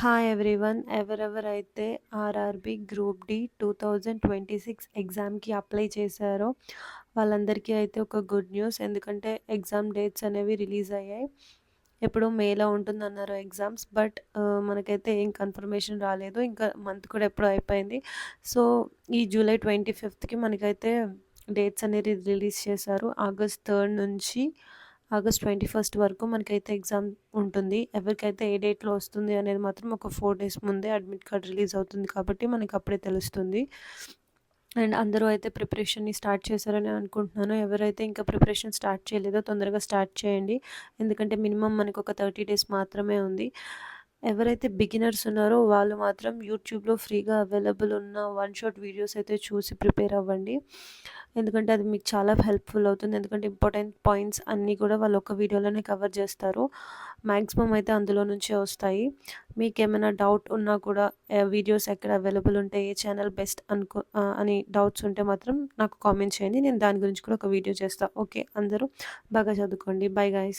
Hi everyone. ఎవరెవరైతే RRB group D 2026 ఎగ్జామ్‌కి apply చేశారో వాళ్ళందరికీ అయితే ఒక గుడ్ న్యూస్. ఎందుకంటే ఎగ్జామ్ డేట్స్ అనేవి రిలీజ్ అయ్యాయి. ఎప్పుడో మేలో ఉంటుందన్నారు ఎగ్జామ్స్. బట్ మనకైతే ఏం కన్ఫర్మేషన్ రాలేదు. ఇంకా మంత్ కూడా ఎప్పుడో అయిపోయింది. సో, ఈ జూలై 25కి మనకైతే డేట్స్ అనేది రిలీజ్ చేశారు. ఆగస్ట్ 3 నుంచి ఆగస్ట్ 21 వరకు మనకైతే ఎగ్జామ్ ఉంటుంది. ఎవరికైతే ఏ డేట్‌లో వస్తుంది అనేది మాత్రం ఒక 4 డేస్ ముందే అడ్మిట్ కార్డ్ రిలీజ్ అవుతుంది కాబట్టి మనకప్పుడే తెలుస్తుంది. అండ్ అందరూ అయితే ప్రిపరేషన్‌ని స్టార్ట్ చేశారని అనుకుంటున్నాను. ఎవరైతే ఇంకా ప్రిపరేషన్ స్టార్ట్ చేయలేదో తొందరగా స్టార్ట్ చేయండి. ఎందుకంటే మినిమమ్ మనకొక 30 డేస్ మాత్రమే ఉంది. ఎవరైతే బిగినర్స్ ఉన్నారో వాళ్ళు మాత్రం యూట్యూబ్‌లో ఫ్రీగా అవైలబుల్ ఉన్న వన్ షాట్ వీడియోస్ అయితే చూసి ప్రిపేర్ అవ్వండి. ఎందుకంటే అది మీకు చాలా హెల్ప్‌ఫుల్ అవుతుంది. ఎందుకంటే ఇంపార్టెంట్ పాయింట్స్ అన్నీ కూడా వాళ్ళు ఒక వీడియోలోనే కవర్ చేస్తారు. మాక్సిమం అయితే అందులో నుంచే వస్తాయి. మీకేమైనా డౌట్ ఉన్నా కూడా వీడియోస్ ఎక్కడ అవైలబుల్ ఉంటాయి, ఏ ఛానల్ బెస్ట్ అని డౌట్స్ ఉంటే మాత్రం నాకు కామెంట్ చేయండి. నేను దాని గురించి కూడా ఒక వీడియో చేస్తా. ఓకే. అందరూ బాగా చదువుకోండి. Bye guys.